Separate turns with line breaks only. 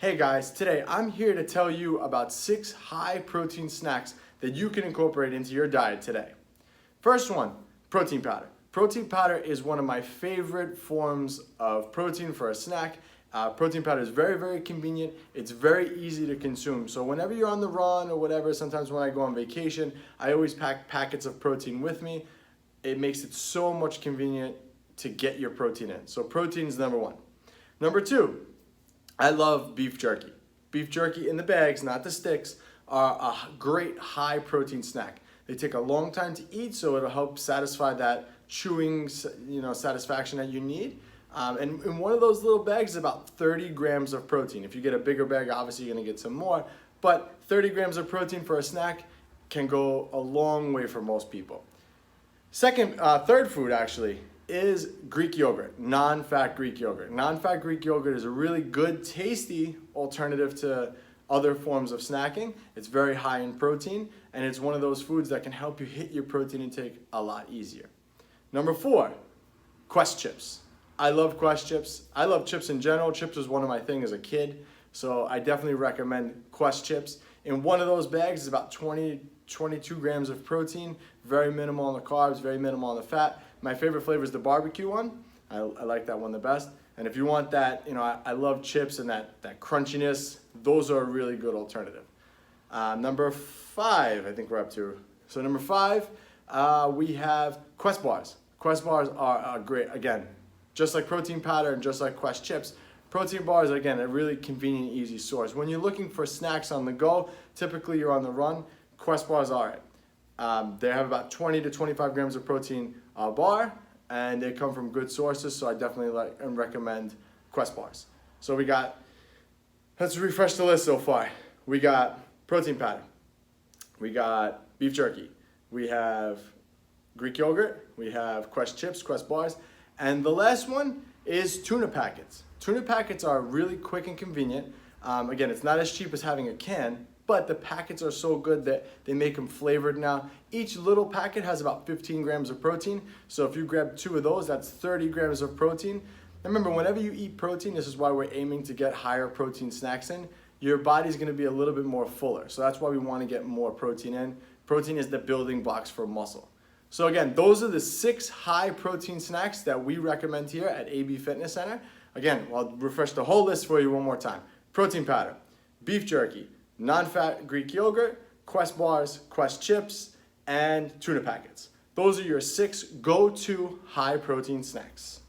Hey guys, today I'm here to tell you about 6 high protein snacks that you can incorporate into your diet today. First one, protein powder. Protein powder is one of my favorite forms of protein for a snack. Protein powder is very convenient. It's very easy to consume. So whenever you're on the run or whatever, sometimes when I go on vacation, I always pack packets of protein with me. It makes it so much convenient to get your protein in. So protein is number one. Number two, I love beef jerky. Beef jerky in the bags, not the sticks, are a great high protein snack. They take a long time to eat, so it'll help satisfy that chewing, satisfaction that you need. And in one of those little bags is about 30 grams of protein. If you get a bigger bag, obviously you're gonna get some more, but 30 grams of protein for a snack can go a long way for most people. Third food actually, is Greek yogurt, non-fat Greek yogurt. Non-fat Greek yogurt is a really good, tasty alternative to other forms of snacking. It's very high in protein, and it's one of those foods that can help you hit your protein intake a lot easier. Number 4, Quest chips. I love Quest chips. I love chips in general. Chips was one of my things as a kid, so I definitely recommend Quest chips. In one of those bags is about 22 grams of protein, very minimal on the carbs, very minimal on the fat. My favorite flavor is the barbecue one. I like that one the best. And if you want that, I love chips and that crunchiness. Those are a really good alternative. Number 5, I think we're up to. So number 5, we have Quest bars. Quest bars are great. Again, just like protein powder and just like Quest chips, protein bars, again, a really convenient, easy source. When you're looking for snacks on the go, typically you're on the run, Quest bars are it. They have about 20 to 25 grams of protein a bar, and they come from good sources, so I definitely like and recommend Quest bars. So let's refresh the list so far. We got protein powder, we got beef jerky, we have Greek yogurt, we have Quest chips, Quest bars, and the last one is tuna packets. Tuna packets are really quick and convenient. Again, it's not as cheap as having a can, but the packets are so good that they make them flavored now. Each little packet has about 15 grams of protein. So if you grab 2 of those, that's 30 grams of protein. And remember, whenever you eat protein, this is why we're aiming to get higher protein snacks in, your body's gonna be a little bit more fuller. So that's why we wanna get more protein in. Protein is the building blocks for muscle. So again, those are the 6 high protein snacks that we recommend here at AB Fitness Center. Again, I'll refresh the whole list for you one more time. Protein powder, beef jerky, non-fat Greek yogurt, Quest bars, Quest chips, and tuna packets. Those are your 6 go-to high protein snacks.